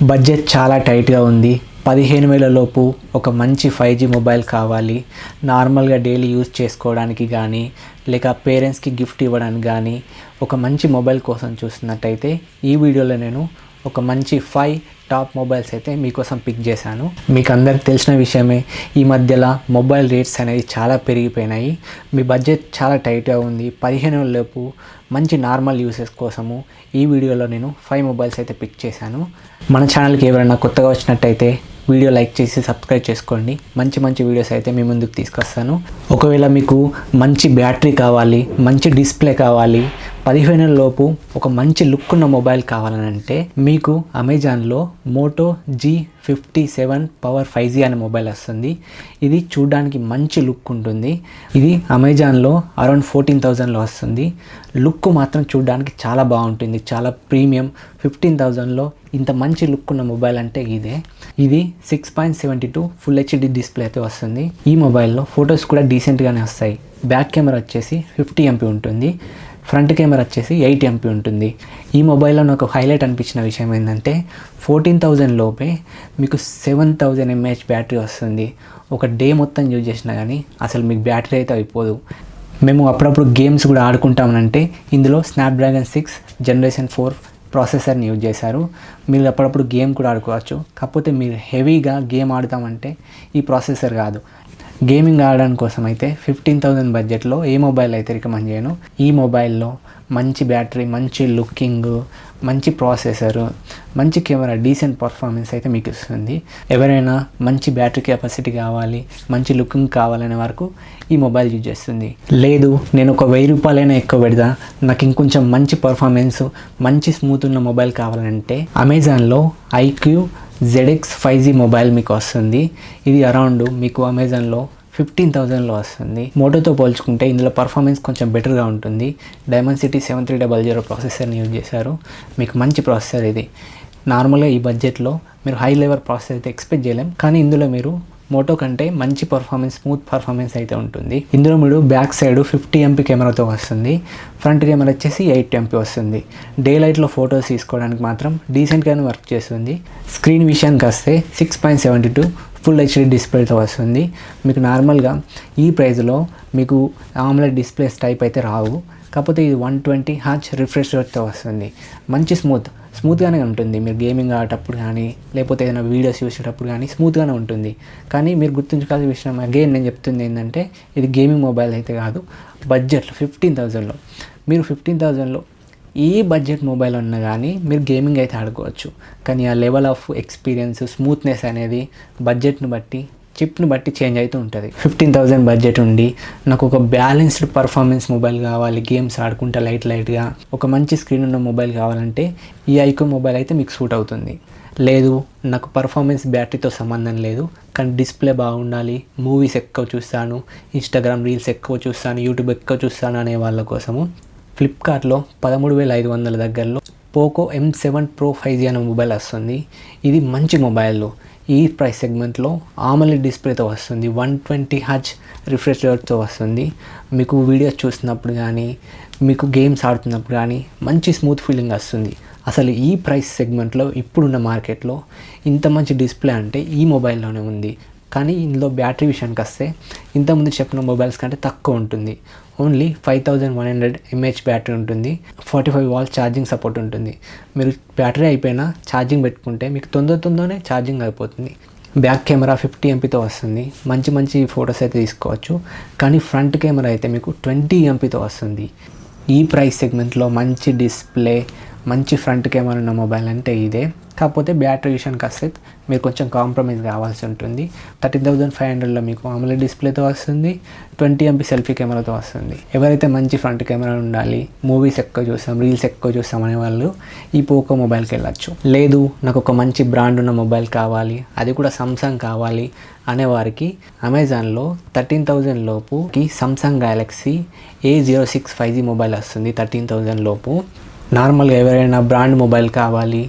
Budget చాలా టైట్గా ఉంది. 15,000 లోపు ఒక మంచి 5G మొబైల్ కావాలి. నార్మల్గా డైలీ యూజ్ చేసుకోవడానికి కానీ, లేక పేరెంట్స్కి గిఫ్ట్ ఇవ్వడానికి కానీ ఒక మంచి మొబైల్ కోసం చూస్తున్నట్టయితే ఈ వీడియోలో నేను ఒక మంచి 5 టాప్ మొబైల్స్ అయితే మీకోసం పిక్ చేశాను. మీకు అందరికి తెలిసిన విషయమే, ఈ మధ్యలో మొబైల్ రేట్స్ అనేది చాలా పెరిగిపోయినాయి. మీ బడ్జెట్ చాలా టైట్గా ఉంది, 15,000 లోపు మంచి నార్మల్ యూసెస్ కోసము ఈ వీడియోలో నేను 5 మొబైల్స్ అయితే పిక్ చేశాను. మన ఛానల్కి ఎవరైనా కొత్తగా వచ్చినట్టయితే వీడియో లైక్ చేసి సబ్స్క్రైబ్ చేసుకోండి. మంచి మంచి వీడియోస్ అయితే మీ ముందుకు తీసుకొస్తాను. ఒకవేళ మీకు మంచి బ్యాటరీ కావాలి, మంచి డిస్ప్లే కావాలి, 15,000 లోపు ఒక మంచి లుక్ ఉన్న మొబైల్ కావాలనంటే మీకు అమెజాన్లో మోటో G57 పవర్ 5G అనే మొబైల్ వస్తుంది. ఇది చూడడానికి మంచి లుక్ ఉంటుంది. ఇది అమెజాన్లో అరౌండ్ 14,000లో వస్తుంది. లుక్ మాత్రం చూడడానికి చాలా బాగుంటుంది, చాలా ప్రీమియం. 15,000లో ఇంత మంచి లుక్ ఉన్న మొబైల్ అంటే ఇదే. ఇది 6.72 ఫుల్ హెచ్డి డిస్ప్లే అయితే వస్తుంది. ఈ మొబైల్లో ఫొటోస్ కూడా డీసెంట్గానే వస్తాయి. బ్యాక్ కెమెరా వచ్చేసి 50 MP ఉంటుంది, ఫ్రంట్ కెమెరా వచ్చేసి 8 MP ఉంటుంది. ఈ మొబైల్లో నాకు హైలైట్ అనిపించిన విషయం ఏంటంటే 14,000 లోపే మీకు 7,000 mAh బ్యాటరీ వస్తుంది. ఒక డే మొత్తం యూజ్ చేసినా కానీ అసలు మీకు బ్యాటరీ అయితే అయిపోదు. మేము అప్పుడప్పుడు గేమ్స్ కూడా ఆడుకుంటామనంటే ఇందులో స్నాప్డ్రాగన్ 6 జనరేషన్ 4 ప్రాసెసర్ని యూజ్ చేశారు. మీరు అప్పుడప్పుడు గేమ్ కూడా ఆడుకోవచ్చు. కాకపోతే మీరు హెవీగా గేమ్ ఆడతామంటే ఈ ప్రాసెసర్ కాదు. గేమింగ్ ఆడడానికి కోసం అయితే 15,000 బడ్జెట్లో ఏ మొబైల్ అయితే రికమెండ్ చేయను. ఈ మొబైల్లో మంచి బ్యాటరీ, మంచి లుకింగ్, మంచి ప్రాసెసరు, మంచి కెమెరా, డీసెంట్ పర్ఫార్మెన్స్ అయితే మీకు ఇస్తుంది. ఎవరైనా మంచి బ్యాటరీ కెపాసిటీ కావాలి, మంచి లుకింగ్ కావాలనే వరకు ఈ మొబైల్ యూజ్ చేస్తుంది. లేదు నేను ఒక 1,000 రూపాయలైనా ఎక్కువ పెడదా, నాకు ఇంకొంచెం మంచి పర్ఫార్మెన్స్, మంచి స్మూత్ ఉన్న మొబైల్ కావాలంటే అమెజాన్లో IQ ZX 5G మొబైల్ మీకు వస్తుంది. ఇది అరౌండ్ మీకు అమెజాన్లో 15,000లో వస్తుంది. మోటోతో పోల్చుకుంటే ఇందులో పర్ఫార్మెన్స్ కొంచెం బెటర్గా ఉంటుంది. డైమెన్సిటీ 7300 ప్రాసెసర్ని యూజ్ చేశారు. మీకు మంచి ప్రాసెసర్ ఇది. నార్మల్గా ఈ బడ్జెట్లో మీరు హై లెవెల్ ప్రాసెసర్ అయితే ఎక్స్పెక్ట్ చేయలేం, కానీ ఇందులో మీరు మోటో కంటే మంచి పర్ఫార్మెన్స్, స్మూత్ పర్ఫార్మెన్స్ అయితే ఉంటుంది. ఇందులో మీరు బ్యాక్ సైడ్ 50 MP కెమెరాతో వస్తుంది. ఫ్రంట్ కెమెరా వచ్చేసి 8 MP వస్తుంది. డే లైట్లో ఫొటోస్ తీసుకోవడానికి మాత్రం డీసెంట్గానే వర్క్ చేస్తుంది. స్క్రీన్ విషయానికి వస్తే 6.72 ఫుల్ హెచ్డి డిస్ప్లేతో వస్తుంది. మీకు నార్మల్గా ఈ ప్రైస్లో మీకు AMOLED డిస్ప్లేస్ టైప్ అయితే రావు. కాకపోతే ఇది 120Hz రిఫ్రెష్ రేట్తో వస్తుంది. మంచి స్మూత్గానే ఉంటుంది. మీరు గేమింగ్ ఆడేటప్పుడు కానీ, లేకపోతే ఏదైనా వీడియోస్ చూసేటప్పుడు కానీ స్మూత్గానే ఉంటుంది. కానీ మీరు గుర్తుంచుకోవాల్సిన విషయం అగైన్ నేను చెప్తుంది ఏంటంటే ఇది గేమింగ్ మొబైల్ అయితే కాదు. బడ్జెట్లో 15,000లో మీరు 15,000లో ఏ బడ్జెట్ మొబైల్ ఉన్నా కానీ మీరు గేమింగ్ అయితే ఆడుకోవచ్చు. కానీ ఆ లెవెల్ ఆఫ్ ఎక్స్పీరియన్స్, స్మూత్నెస్ అనేది బడ్జెట్ని బట్టి, చిప్ని బట్టి చేంజ్ అవుతూ ఉంటుంది. 15,000 బడ్జెట్ ఉండి నాకు ఒక బ్యాలెన్స్డ్ పర్ఫార్మెన్స్ మొబైల్ కావాలి, గేమ్స్ ఆడుకుంటా లైట్గా ఒక మంచి స్క్రీన్ ఉన్న మొబైల్ కావాలంటే ఈ IQ మొబైల్ అయితే మీకు సూట్ అవుతుంది. లేదు నాకు పర్ఫార్మెన్స్, బ్యాటరీతో సంబంధం లేదు, కానీ డిస్ప్లే బాగుండాలి, మూవీస్ ఎక్కువ చూస్తాను, ఇన్స్టాగ్రామ్ రీల్స్ ఎక్కువ చూస్తాను, యూట్యూబ్ ఎక్కువ చూస్తాను అనే వాళ్ళ కోసము ఫ్లిప్కార్ట్లో 13,500 దగ్గరలో పోకో M7 Pro 5G అనే మొబైల్ వస్తుంది. ఇది మంచి మొబైల్. ఈ ప్రైస్ సెగ్మెంట్లో AMOLED డిస్ప్లేతో వస్తుంది. 120Hz రిఫ్రెష్ రేట్తో వస్తుంది. మీకు వీడియోస్ చూస్తున్నప్పుడు కానీ, మీకు గేమ్స్ ఆడుతున్నప్పుడు కానీ మంచి స్మూత్ ఫీలింగ్ వస్తుంది. అసలు ఈ ప్రైస్ సెగ్మెంట్లో ఇప్పుడున్న మార్కెట్లో ఇంత మంచి డిస్ప్లే అంటే ఈ మొబైల్లోనే ఉంది. కానీ ఇందులో బ్యాటరీ విషయానికి వస్తే ఇంతకుముందు చెప్పిన మొబైల్స్ కంటే తక్కువ ఉంటుంది. ఓన్లీ 5,100 mAh బ్యాటరీ ఉంటుంది. 45 వాట్స్ ఛార్జింగ్ సపోర్ట్ ఉంటుంది. మీరు బ్యాటరీ అయిపోయినా ఛార్జింగ్ పెట్టుకుంటే మీకు తొందరనే ఛార్జింగ్ అయిపోతుంది. బ్యాక్ కెమెరా 50 MPతో వస్తుంది. మంచి ఫొటోస్ అయితే తీసుకోవచ్చు. కానీ ఫ్రంట్ కెమెరా అయితే మీకు 20 MPతో వస్తుంది. ఈ ప్రైస్ సెగ్మెంట్లో మంచి డిస్ప్లే, మంచి ఫ్రంట్ కెమెరా ఉన్న మొబైల్ అంటే ఇదే. కాకపోతే బ్యాటరీ విషయానికి వస్తే మీరు కొంచెం కాంప్రమైజ్ కావాల్సి ఉంటుంది. 13,500లో మీకు AMOLED డిస్ప్లేతో వస్తుంది. 20 MP సెల్ఫీ కెమెరాతో వస్తుంది. ఎవరైతే మంచి ఫ్రంట్ కెమెరా ఉండాలి, మూవీస్ ఎక్కువ చూస్తాం, రీల్స్ ఎక్కువ చూస్తాం అనే వాళ్ళు ఈ పోకో మొబైల్కి వెళ్ళచ్చు. లేదు నాకు ఒక మంచి బ్రాండ్ ఉన్న మొబైల్ కావాలి, అది కూడా సామ్సంగ్ కావాలి అనేవారికి అమెజాన్లో 13,000 లోపుకి Samsung Galaxy A06 5G mobile వస్తుంది. 13,000 లోపు నార్మల్గా ఎవరైనా బ్రాండ్ మొబైల్ కావాలి,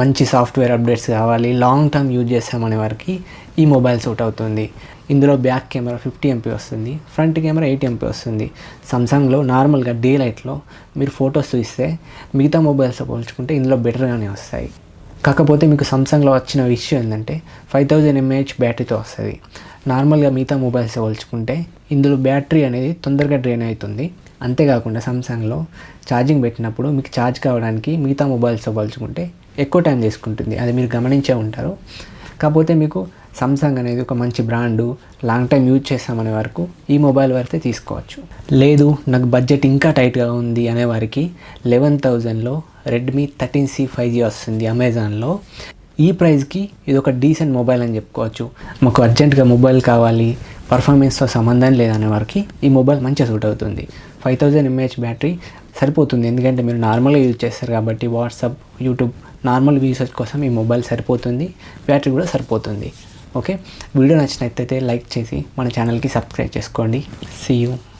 మంచి సాఫ్ట్వేర్ అప్డేట్స్ కావాలి, లాంగ్ టర్మ్ యూజ్ చేస్తామనే వారికి ఈ మొబైల్ సూట్ అవుతుంది. ఇందులో బ్యాక్ కెమెరా 50 MP వస్తుంది, ఫ్రంట్ కెమెరా 8 MP వస్తుంది. సామ్సంగ్లో నార్మల్గా డే లైట్లో మీరు ఫొటోస్ తీస్తే మిగతా మొబైల్స్తో పోల్చుకుంటే ఇందులో బెటర్గానే వస్తాయి. కాకపోతే మీకు సామ్సంగ్లో వచ్చిన విషయం ఏంటంటే 5000 mAh బ్యాటరీతో వస్తుంది. నార్మల్గా మిగతా మొబైల్స్ పోల్చుకుంటే ఇందులో బ్యాటరీ అనేది తొందరగా డ్రైన్ అవుతుంది. అంతేకాకుండా సామ్సంగ్లో ఛార్జింగ్ పెట్టినప్పుడు మీకు ఛార్జ్ కావడానికి మిగతా మొబైల్స్తో పోల్చుకుంటే ఎక్కువ టైం తీసుకుంటుంది. అది మీరు గమనించే ఉంటారు. కాకపోతే మీకు సామ్సంగ్ అనేది ఒక మంచి బ్రాండు, లాంగ్ టైం యూజ్ చేస్తామనే వరకు ఈ మొబైల్ వరకే తీసుకోవచ్చు. లేదు నాకు బడ్జెట్ ఇంకా టైట్గా ఉంది అనే వారికి 11,000లో రెడ్మీ 13C 5G వస్తుంది అమెజాన్లో. ఈ ప్రైస్కి ఇది ఒక డీసెంట్ మొబైల్ అని చెప్పుకోవచ్చు. మాకు అర్జెంటుగా మొబైల్ కావాలి, పర్ఫార్మెన్స్తో సంబంధం లేదనే వారికి ఈ మొబైల్ మంచిగా సూట్ అవుతుంది. 5000 mAh బ్యాటరీ సరిపోతుంది, ఎందుకంటే మీరు నార్మల్గా యూజ్ చేస్తారు కాబట్టి వాట్సాప్, యూట్యూబ్ నార్మల్ యూసేజ్ కోసం ఈ మొబైల్ సరిపోతుంది. బ్యాటరీ కూడా సరిపోతుంది. ఓకే, వీడియో నచ్చినట్లయితే లైక్ చేసి మన ఛానల్కి సబ్స్క్రైబ్ చేసుకోండి. See you.